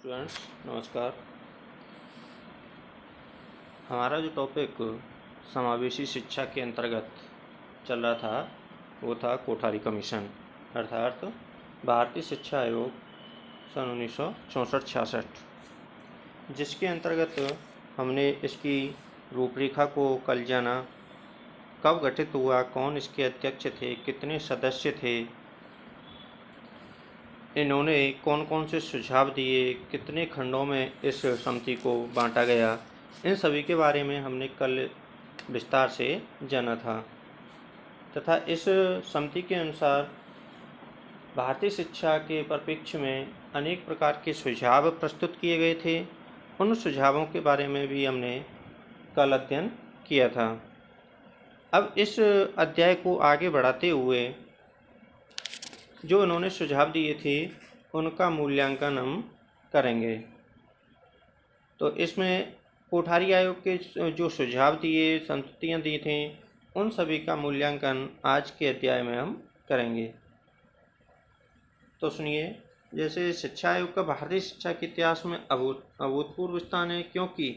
Students नमस्कार। हमारा जो टॉपिक समावेशी शिक्षा के अंतर्गत चल रहा था वो था कोठारी कमीशन अर्थात भारतीय शिक्षा आयोग सन 1964-66, जिसके अंतर्गत हमने इसकी रूपरेखा को कल जाना, कब गठित हुआ, कौन इसके अध्यक्ष थे, कितने सदस्य थे, इन्होंने कौन कौन से सुझाव दिए, कितने खंडों में इस समिति को बांटा गया, इन सभी के बारे में हमने कल विस्तार से जाना था। तथा इस समिति के अनुसार भारतीय शिक्षा के परिप्रेक्ष्य में अनेक प्रकार के सुझाव प्रस्तुत किए गए थे। उन सुझावों के बारे में भी हमने कल अध्ययन किया था। अब इस अध्याय को आगे बढ़ाते हुए जो उन्होंने सुझाव दिए थे उनका मूल्यांकन हम करेंगे। तो इसमें कोठारी आयोग के जो सुझाव दिए, संस्तुतियाँ दी थी, उन सभी का मूल्यांकन आज के अध्याय में हम करेंगे। तो सुनिए, जैसे शिक्षा आयोग का भारतीय शिक्षा के इतिहास में अभूतपूर्व स्थान है, क्योंकि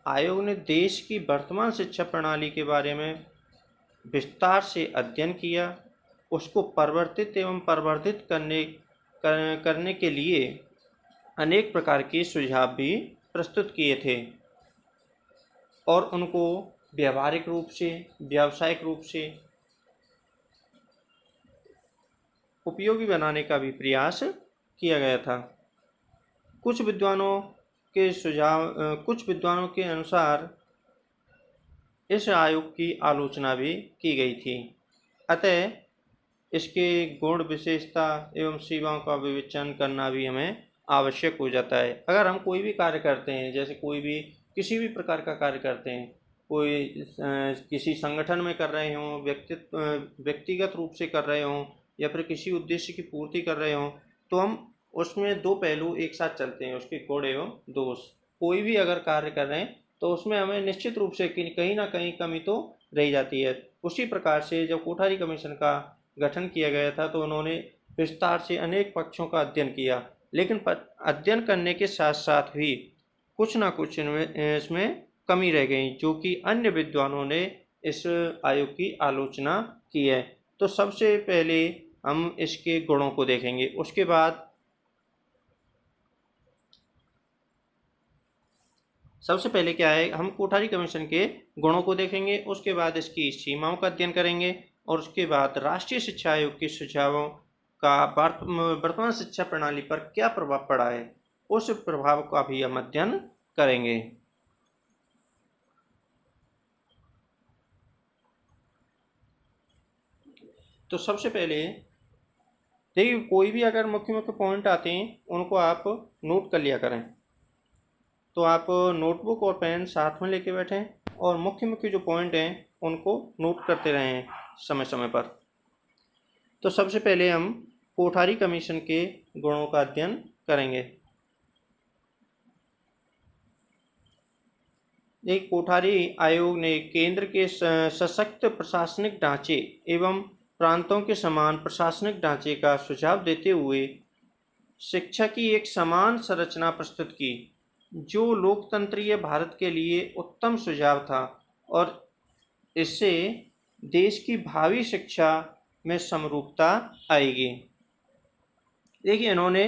आयोग ने देश की वर्तमान शिक्षा प्रणाली के बारे में विस्तार से अध्ययन किया, उसको परिवर्तित एवं प्रवर्धित करने के लिए अनेक प्रकार के सुझाव भी प्रस्तुत किए थे और उनको व्यावहारिक रूप से, व्यावसायिक रूप से उपयोगी बनाने का भी प्रयास किया गया था। कुछ विद्वानों के अनुसार इस आयोग की आलोचना भी की गई थी। अतः इसके गुण, विशेषता एवं सेवाओं का विवेचन करना भी हमें आवश्यक हो जाता है। अगर हम कोई भी कार्य करते हैं, जैसे किसी भी प्रकार का कार्य करते हैं, किसी संगठन में कर रहे हों, व्यक्तिगत रूप से कर रहे हों या फिर किसी उद्देश्य की पूर्ति कर रहे हों, तो हम उसमें दो पहलू एक साथ चलते हैं, उसके गुण एवं दोष। कोई भी अगर कार्य कर रहे हैं तो उसमें हमें निश्चित रूप से कहीं ना कहीं कमी तो रह जाती है। उसी प्रकार से जब कोठारी कमीशन का गठन किया गया था तो उन्होंने विस्तार से अनेक पक्षों का अध्ययन किया, लेकिन अध्ययन करने के साथ साथ भी कुछ ना कुछ इसमें कमी रह गई, जो कि अन्य विद्वानों ने इस आयोग की आलोचना की है। तो सबसे पहले हम इसके गुणों को देखेंगे, उसके बाद सबसे पहले क्या है, हम कोठारी कमीशन के गुणों को देखेंगे, उसके बाद इसकी सीमाओं का अध्ययन करेंगे और उसके बाद राष्ट्रीय शिक्षा आयोग के सुझावों का वर्तमान शिक्षा प्रणाली पर क्या प्रभाव पड़ा है, उस प्रभाव का भी हम अध्ययन करेंगे। तो सबसे पहले देखिए, कोई भी अगर मुख्य मुख्य पॉइंट आते हैं उनको आप नोट कर लिया करें। तो आप नोटबुक और पेन साथ में लेके बैठें और मुख्य मुख्य जो पॉइंट हैं उनको नोट करते रहें समय समय पर। तो सबसे पहले हम कोठारी कमीशन के गुणों का अध्ययन करेंगे। एक कोठारी आयोग ने केंद्र के सशक्त प्रशासनिक ढांचे एवं प्रांतों के समान प्रशासनिक ढांचे का सुझाव देते हुए शिक्षा की एक समान संरचना प्रस्तुत की, जो लोकतंत्रीय भारत के लिए उत्तम सुझाव था और इससे देश की भावी शिक्षा में समरूपता आएगी। देखिए, इन्होंने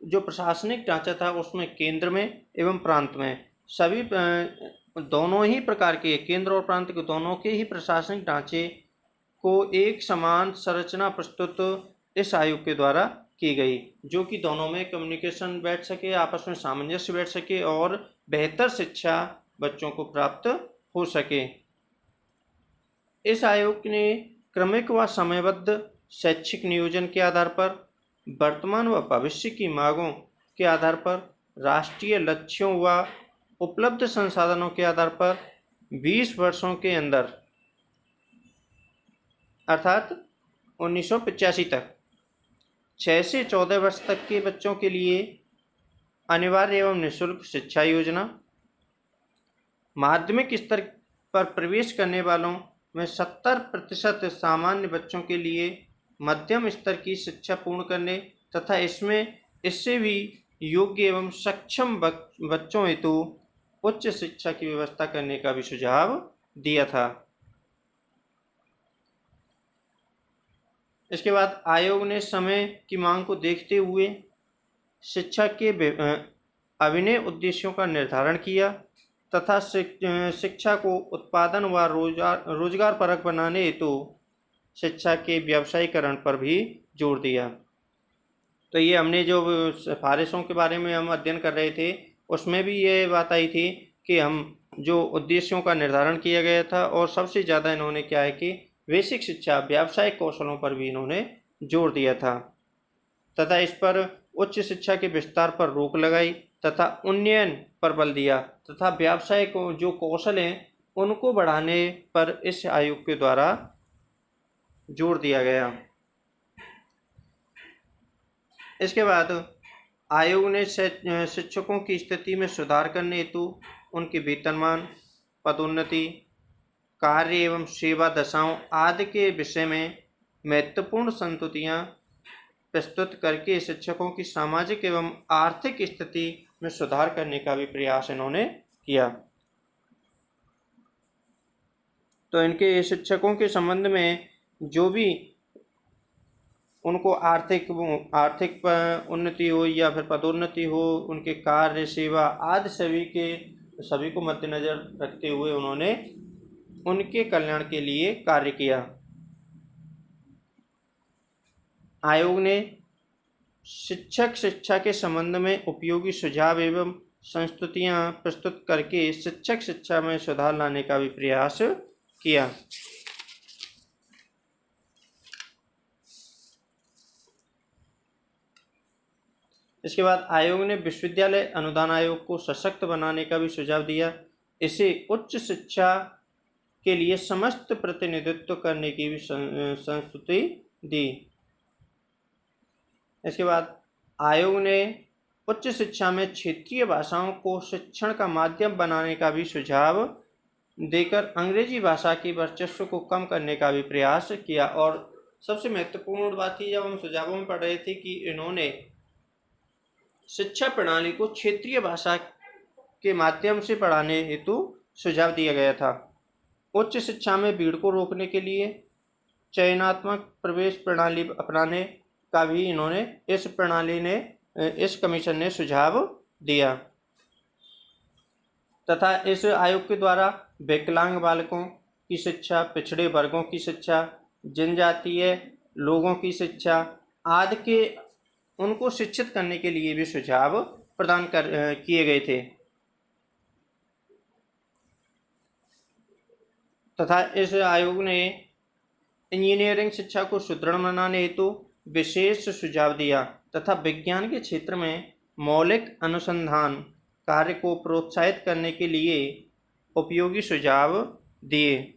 जो प्रशासनिक ढांचा था उसमें केंद्र में एवं प्रांत में सभी दोनों ही प्रकार के, केंद्र और प्रांत के दोनों के ही प्रशासनिक ढांचे को एक समान संरचना प्रस्तुत इस आयोग के द्वारा की गई, जो कि दोनों में कम्युनिकेशन बैठ सके, आपस में सामंजस्य बैठ सके और बेहतर शिक्षा बच्चों को प्राप्त हो सके। इस आयोग ने क्रमिक व समयबद्ध शैक्षिक नियोजन के आधार पर, वर्तमान व भविष्य की मांगों के आधार पर, राष्ट्रीय लक्ष्यों व उपलब्ध संसाधनों के आधार पर 20 वर्षों के अंदर अर्थात 1985 तक 6 से 14 वर्ष तक के बच्चों के लिए अनिवार्य एवं निःशुल्क शिक्षा योजना, माध्यमिक स्तर पर प्रवेश करने वालों में 70% सामान्य बच्चों के लिए मध्यम स्तर की शिक्षा पूर्ण करने तथा इससे भी योग्य एवं सक्षम बच्चों हेतु उच्च शिक्षा की व्यवस्था करने का भी सुझाव दिया था। इसके बाद आयोग ने समय की मांग को देखते हुए शिक्षा के अभिनय उद्देश्यों का निर्धारण किया तथा शिक्षा को उत्पादन व रोजगार परक बनाने हेतु शिक्षा के व्यावसायीकरण पर भी जोर दिया। तो ये हमने जो सिफारिशों के बारे में हम अध्ययन कर रहे थे उसमें भी ये बात आई थी कि हम जो उद्देश्यों का निर्धारण किया गया था और सबसे ज़्यादा इन्होंने क्या है कि बेसिक शिक्षा व्यावसायिक कौशलों पर भी इन्होंने जोर दिया था तथा इस पर उच्च शिक्षा के विस्तार पर रोक लगाई तथा उन्नयन पर बल दिया तथा व्यावसायिक जो कौशल हैं उनको बढ़ाने पर इस आयोग के द्वारा जोर दिया गया। इसके बाद आयोग ने शिक्षकों की स्थिति में सुधार करने हेतु उनके वेतनमान, पदोन्नति, कार्य एवं सेवा दशाओं आदि के विषय में महत्वपूर्ण संस्तुतियाँ प्रस्तुत करके शिक्षकों की सामाजिक एवं आर्थिक स्थिति में सुधार करने का भी प्रयास इन्होंने किया। तो इनके शिक्षकों के संबंध में जो भी उनको आर्थिक उन्नति हो या फिर पदोन्नति हो, उनके कार्य सेवा आदि सभी को मद्देनजर रखते हुए उन्होंने उनके कल्याण के लिए कार्य किया। आयोग ने शिक्षक शिक्षा के संबंध में उपयोगी सुझाव एवं संस्तुतियाँ प्रस्तुत करके शिक्षक शिक्षा में सुधार लाने का भी प्रयास किया। इसके बाद आयोग ने विश्वविद्यालय अनुदान आयोग को सशक्त बनाने का भी सुझाव दिया। इसे उच्च शिक्षा के लिए समस्त प्रतिनिधित्व करने की भी संस्तुति दी। इसके बाद आयोग ने उच्च शिक्षा में क्षेत्रीय भाषाओं को शिक्षण का माध्यम बनाने का भी सुझाव देकर अंग्रेजी भाषा के वर्चस्व को कम करने का भी प्रयास किया। और सबसे महत्वपूर्ण बात थी, जब हम सुझावों में पढ़ रहे थे, कि इन्होंने शिक्षा प्रणाली को क्षेत्रीय भाषा के माध्यम से पढ़ाने हेतु सुझाव दिया गया था। उच्च शिक्षा में भीड़ को रोकने के लिए चयनात्मक प्रवेश प्रणाली अपनाने का भी इन्होंने इस कमीशन ने सुझाव दिया तथा इस आयोग के द्वारा विकलांग बालकों की शिक्षा, पिछड़े वर्गों की शिक्षा, जनजातीय लोगों की शिक्षा आदि के उनको शिक्षित करने के लिए भी सुझाव प्रदान किए गए थे तथा इस आयोग ने इंजीनियरिंग शिक्षा को सुदृढ़ बनाने हेतु विशेष सुझाव दिया तथा विज्ञान के क्षेत्र में मौलिक अनुसंधान कार्य को प्रोत्साहित करने के लिए उपयोगी सुझाव दिए।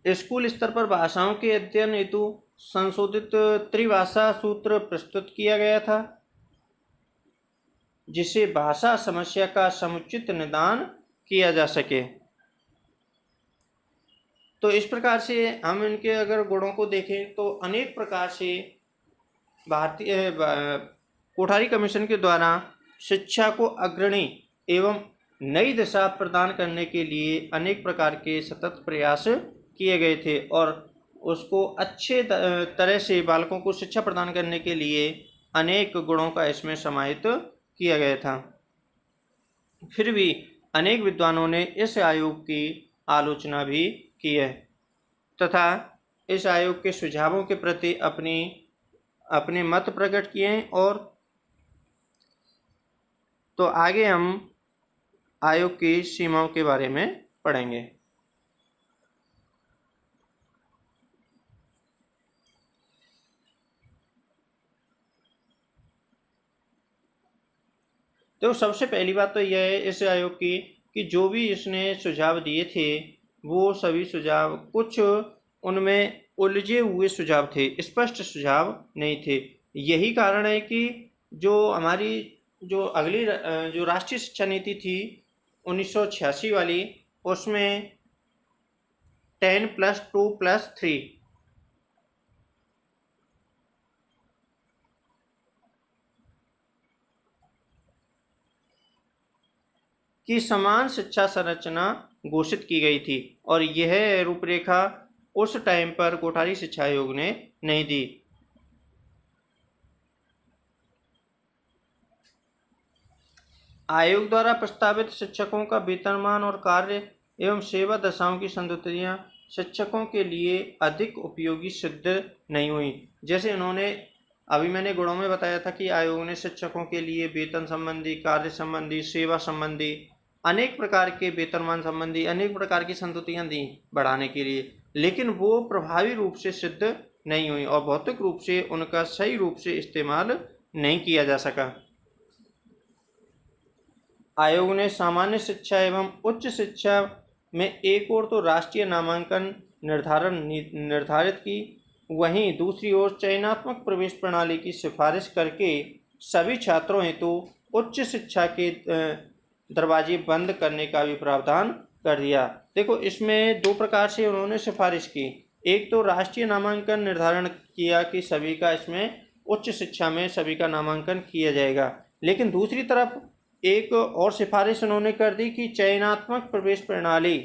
स्कूल स्तर पर भाषाओं के अध्ययन हेतु संशोधित त्रिभाषा सूत्र प्रस्तुत किया गया था, जिससे भाषा समस्या का समुचित निदान किया जा सके। तो इस प्रकार से हम इनके अगर गुणों को देखें तो अनेक प्रकार से भारतीय कोठारी कमीशन के द्वारा शिक्षा को अग्रणी एवं नई दिशा प्रदान करने के लिए अनेक प्रकार के सतत प्रयास किए गए थे और उसको अच्छे तरह से बालकों को शिक्षा प्रदान करने के लिए अनेक गुणों का इसमें समाहित किया गया था। फिर भी अनेक विद्वानों ने इस आयोग की आलोचना भी की है तथा इस आयोग के सुझावों के प्रति अपने मत प्रकट किए हैं। और तो आगे हम आयोग की सीमाओं के बारे में पढ़ेंगे। तो सबसे पहली बात तो यह है इस आयोग की कि जो भी इसने सुझाव दिए थे वो सभी सुझाव, कुछ उनमें उलझे हुए सुझाव थे, स्पष्ट सुझाव नहीं थे। यही कारण है कि जो हमारी जो अगली जो राष्ट्रीय शिक्षा नीति थी 1986 वाली, उसमें 10+2+3 की समान शिक्षा संरचना घोषित की गई थी और यह रूपरेखा उस टाइम पर कोठारी शिक्षा आयोग ने नहीं दी। आयोग द्वारा प्रस्तावित शिक्षकों का वेतनमान और कार्य एवं सेवा दशाओं की संतुतियाँ शिक्षकों के लिए अधिक उपयोगी सिद्ध नहीं हुई। जैसे इन्होंने अभी मैंने गुणों में बताया था कि आयोग ने शिक्षकों के लिए वेतन संबंधी, कार्य संबंधी, सेवा संबंधी अनेक प्रकार के वेतनमान संबंधी अनेक प्रकार की संतुतियाँ दी बढ़ाने के लिए, लेकिन वो प्रभावी रूप से सिद्ध नहीं हुई और भौतिक रूप से उनका सही रूप से इस्तेमाल नहीं किया जा सका। आयोग ने सामान्य शिक्षा एवं उच्च शिक्षा में एक ओर तो राष्ट्रीय नामांकन निर्धारित की, वहीं दूसरी ओर चयनात्मक प्रवेश प्रणाली की सिफारिश करके सभी छात्रों हेतु उच्च शिक्षा के दरवाजे बंद करने का भी प्रावधान कर दिया। देखो, इसमें दो प्रकार से उन्होंने सिफारिश की। एक तो राष्ट्रीय नामांकन निर्धारण किया कि सभी का इसमें उच्च शिक्षा में सभी का नामांकन किया जाएगा, लेकिन दूसरी तरफ एक और सिफारिश उन्होंने कर दी कि चयनात्मक प्रवेश प्रणाली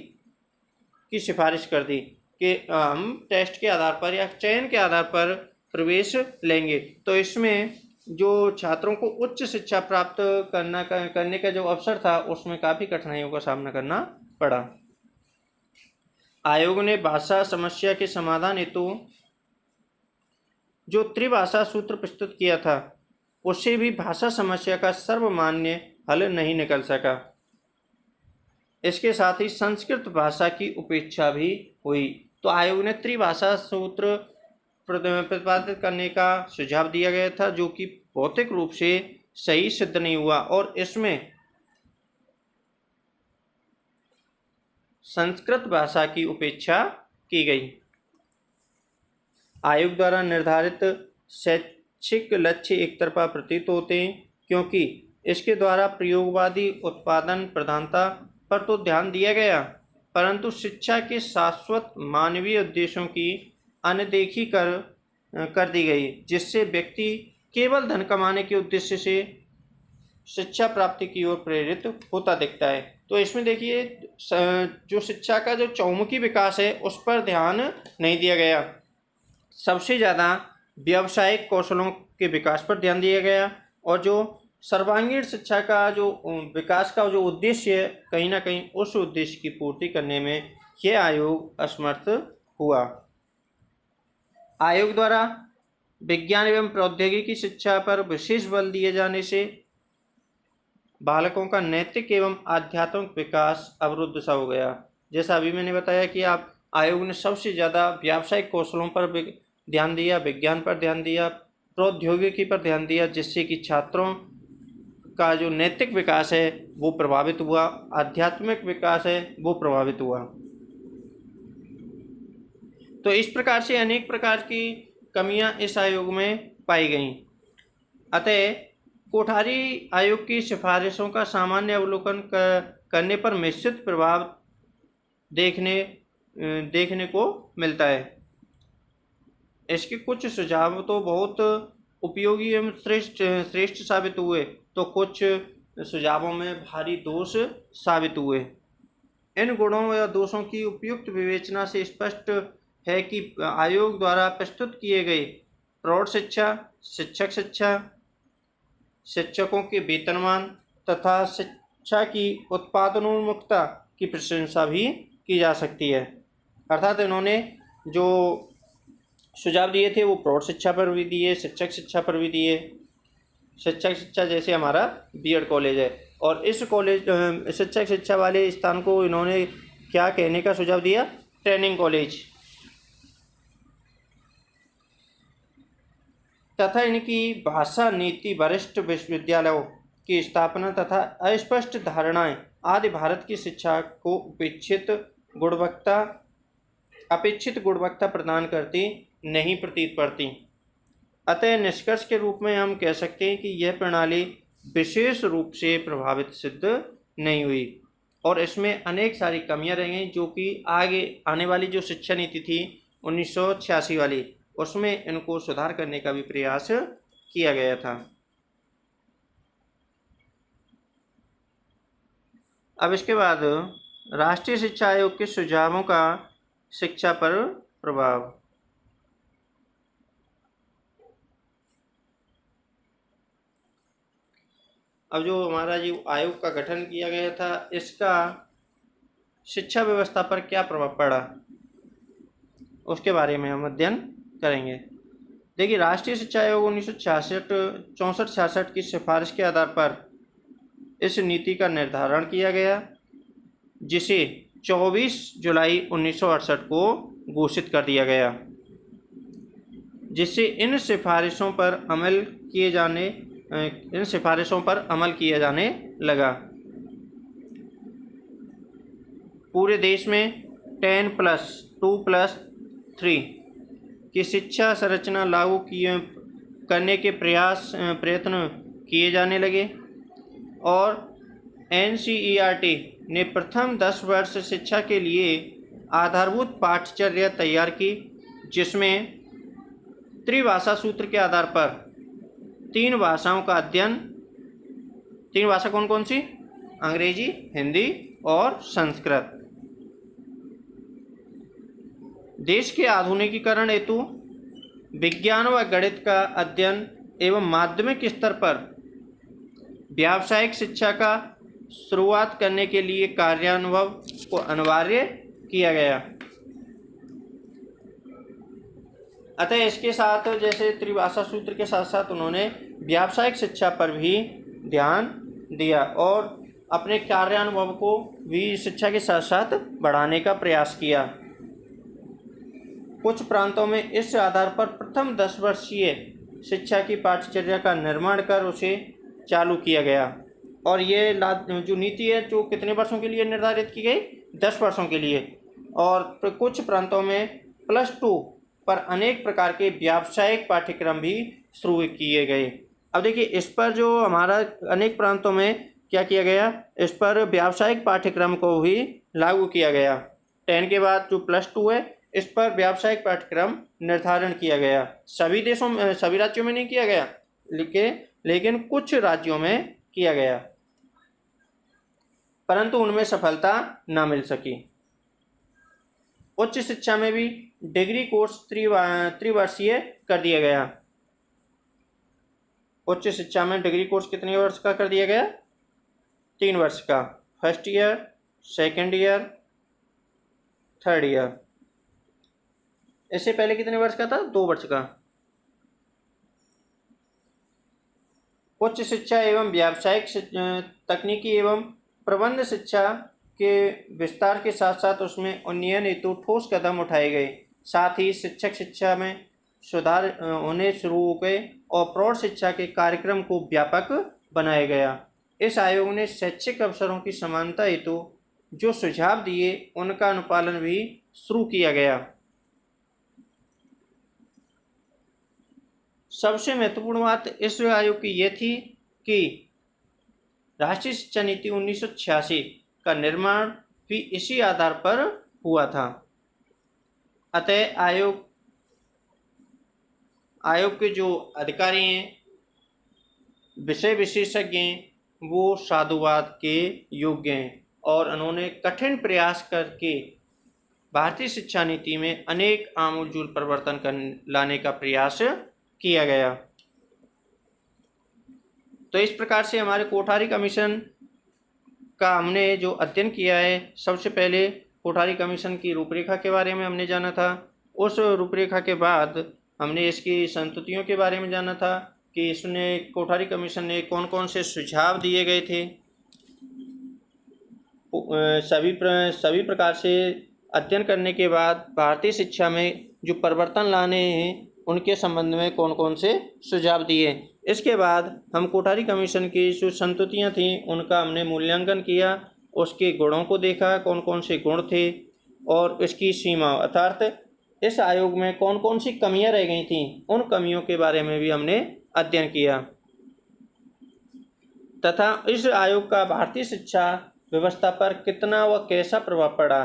की सिफारिश कर दी कि हम टेस्ट के आधार पर या चयन के आधार पर प्रवेश लेंगे। तो इसमें जो छात्रों को उच्च शिक्षा प्राप्त करने का जो अवसर था उसमें काफ़ी कठिनाइयों का सामना करना पड़ा। आयोग ने भाषा समस्या के समाधान हेतु जो त्रिभाषा सूत्र प्रस्तुत किया था उससे भी भाषा समस्या का सर्वमान्य हल नहीं निकल सका। इसके साथ ही संस्कृत भाषा की उपेक्षा भी हुई। तो आयोग ने त्रिभाषा सूत्र प्रतिपादित करने का सुझाव दिया गया था, जो कि भौतिक रूप से सही सिद्ध नहीं हुआ और इसमें संस्कृत भाषा की उपेक्षा की गई। आयोग द्वारा निर्धारित शैक्षिक लक्ष्य एक तरफा प्रतीत होते हैं, क्योंकि इसके द्वारा प्रयोगवादी उत्पादन प्रधानता पर तो ध्यान दिया गया, परंतु शिक्षा के शाश्वत मानवीय उद्देश्यों की अनदेखी कर दी गई, जिससे व्यक्ति केवल धन कमाने के उद्देश्य से शिक्षा प्राप्ति की ओर प्रेरित होता दिखता है। तो इसमें देखिए, जो शिक्षा का जो चौमुखी विकास है उस पर ध्यान नहीं दिया गया। सबसे ज़्यादा व्यावसायिक कौशलों के विकास पर ध्यान दिया गया और जो सर्वांगीण शिक्षा का जो विकास का जो उद्देश्य है, कहीं ना कहीं उस उद्देश्य की पूर्ति करने में यह आयोग असमर्थ हुआ। आयोग द्वारा विज्ञान एवं प्रौद्योगिकी शिक्षा पर विशेष बल दिए जाने से बालकों का नैतिक एवं आध्यात्मिक विकास अवरुद्ध सा हो गया। जैसा अभी मैंने बताया कि आयोग ने सबसे ज़्यादा व्यावसायिक कौशलों पर ध्यान दिया, विज्ञान पर ध्यान दिया, प्रौद्योगिकी पर ध्यान दिया, जिससे कि छात्रों का जो नैतिक विकास है वो प्रभावित हुआ, आध्यात्मिक विकास है वो प्रभावित हुआ। तो इस प्रकार से अनेक प्रकार की कमियां इस आयोग में पाई गईं। अतः कोठारी आयोग की सिफारिशों का सामान्य अवलोकन करने पर मिश्रित प्रभाव देखने को मिलता है। इसके कुछ सुझाव तो बहुत उपयोगी एवं श्रेष्ठ साबित हुए, तो कुछ सुझावों में भारी दोष साबित हुए। इन गुणों या दोषों की उपयुक्त विवेचना से स्पष्ट है कि आयोग द्वारा प्रस्तुत किए गए प्रौढ़ शिक्षा, शिक्षक शिक्षा, शिक्षकों के वेतनमान तथा शिक्षा की उत्पादनोन्मुखता की प्रशंसा भी की जा सकती है। अर्थात इन्होंने जो सुझाव दिए थे वो प्रौढ़ शिक्षा पर भी दिए, शिक्षक शिक्षा पर भी दिए। शिक्षक शिक्षा जैसे हमारा बीएड कॉलेज है, और इस कॉलेज शिक्षक शिक्षा वाले स्थान को इन्होंने क्या कहने का सुझाव दिया? Training college. तथा इनकी भाषा नीति वरिष्ठ विश्वविद्यालयों की स्थापना तथा अस्पष्ट धारणाएं आदि भारत की शिक्षा को अपेक्षित गुणवत्ता प्रदान करती नहीं प्रतीत पड़ती। अतः निष्कर्ष के रूप में हम कह सकते हैं कि यह प्रणाली विशेष रूप से प्रभावित सिद्ध नहीं हुई। और इसमें अनेक सारी कमियां रह गई, जो कि आगे आने वाली जो शिक्षा नीति थी 1986 वाली, उसमें इनको सुधार करने का भी प्रयास किया गया था। अब इसके बाद राष्ट्रीय शिक्षा आयोग के सुझावों का शिक्षा पर प्रभाव। अब जो हमारा जो आयोग का गठन किया गया था, इसका शिक्षा व्यवस्था पर क्या प्रभाव पड़ा, उसके बारे में हम अध्ययन करेंगे। देखिए, राष्ट्रीय शिक्षा आयोग 1966 की सिफारिश के आधार पर इस नीति का निर्धारण किया गया, जिसे 24 जुलाई 1968 को घोषित कर दिया गया, जिससे इन सिफारिशों पर अमल किया जाने लगा। पूरे देश में 10+2+3 की शिक्षा संरचना लागू करने के प्रयत्न किए जाने लगे, और NCERT ने प्रथम 10 वर्ष शिक्षा के लिए आधारभूत पाठ्यचर्या तैयार की, जिसमें त्रिभाषा सूत्र के आधार पर 3 भाषाओं का अध्ययन। 3 भाषा कौन कौन सी? अंग्रेजी, हिंदी और संस्कृत। देश के आधुनिकीकरण हेतु विज्ञान व गणित का अध्ययन एवं माध्यमिक स्तर पर व्यावसायिक शिक्षा का शुरुआत करने के लिए कार्यानुभव को अनिवार्य किया गया। अतः इसके साथ, जैसे त्रिभाषा सूत्र के साथ साथ उन्होंने व्यावसायिक शिक्षा पर भी ध्यान दिया और अपने कार्यानुभव को भी शिक्षा के साथ साथ बढ़ाने का प्रयास किया। कुछ प्रांतों में इस आधार पर प्रथम 10 वर्षीय शिक्षा की पाठ्यचर्या का निर्माण कर उसे चालू किया गया, और ये जो नीति है जो कितने वर्षों के लिए निर्धारित की गई? 10 वर्षों के लिए। और कुछ प्रांतों में +2 पर अनेक प्रकार के व्यावसायिक पाठ्यक्रम भी शुरू किए गए। अब देखिए, इस पर जो हमारा अनेक प्रांतों में क्या किया गया, इस पर व्यावसायिक पाठ्यक्रम को भी लागू किया गया। 10 के बाद जो +2 है, इस पर व्यावसायिक पाठ्यक्रम निर्धारण किया गया। सभी राज्यों में नहीं किया गया, लेकिन कुछ राज्यों में किया गया, परंतु उनमें सफलता न मिल सकी। उच्च शिक्षा में भी डिग्री कोर्स त्रिवर्षीय कर दिया गया। उच्च शिक्षा में डिग्री कोर्स कितने वर्ष का कर दिया गया? 3 वर्ष का। First year, second year, third year. इससे पहले कितने वर्ष का था? 2 वर्ष का। उच्च शिक्षा एवं व्यावसायिक तकनीकी एवं प्रबंध शिक्षा के विस्तार के साथ साथ उसमें उन्नयन हेतु ठोस कदम उठाए गए। साथ ही शिक्षक शिक्षा में सुधार होने शुरू हो गए और प्रौढ़ शिक्षा के कार्यक्रम को व्यापक बनाया गया। इस आयोग ने शैक्षिक अवसरों की समानता हेतु जो सुझाव दिए, उनका अनुपालन भी शुरू किया गया। सबसे महत्वपूर्ण बात इस आयोग की यह थी कि राष्ट्रीय शिक्षा नीति 1986 का निर्माण भी इसी आधार पर हुआ था। अतः आयोग के जो अधिकारी हैं, विषय विशेषज्ञ हैं, वो साधुवाद के योग्य हैं, और उन्होंने कठिन प्रयास करके भारतीय शिक्षा नीति में अनेक आमूलचूल परिवर्तन लाने का प्रयास किया गया। तो इस प्रकार से हमारे कोठारी कमीशन का हमने जो अध्ययन किया है, सबसे पहले कोठारी कमीशन की रूपरेखा के बारे में हमने जाना था। उस रूपरेखा के बाद हमने इसकी संस्तुतियों के बारे में जाना था कि इसने कोठारी कमीशन ने कौन कौन से सुझाव दिए गए थे। सभी प्रकार से अध्ययन करने के बाद भारतीय शिक्षा में जो परिवर्तन लाने हैं, उनके संबंध में कौन कौन से सुझाव दिए। इसके बाद हम कोठारी कमीशन की जो संस्तुतियाँ थीं, उनका हमने मूल्यांकन किया, उसके गुणों को देखा, कौन कौन से गुण थे, और इसकी सीमा अर्थात इस आयोग में कौन कौन सी कमियां रह गई थीं, उन कमियों के बारे में भी हमने अध्ययन किया। तथा इस आयोग का भारतीय शिक्षा व्यवस्था पर कितना व कैसा प्रभाव पड़ा,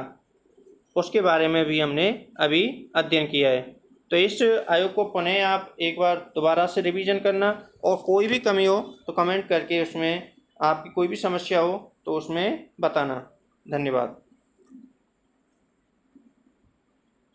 उसके बारे में भी हमने अभी अध्ययन किया है। तो इस आयोग को पुनः आप एक बार दोबारा से रिवीजन करना, और कोई भी कमी हो तो कमेंट करके उसमें, आपकी कोई भी समस्या हो तो उसमें बताना। धन्यवाद।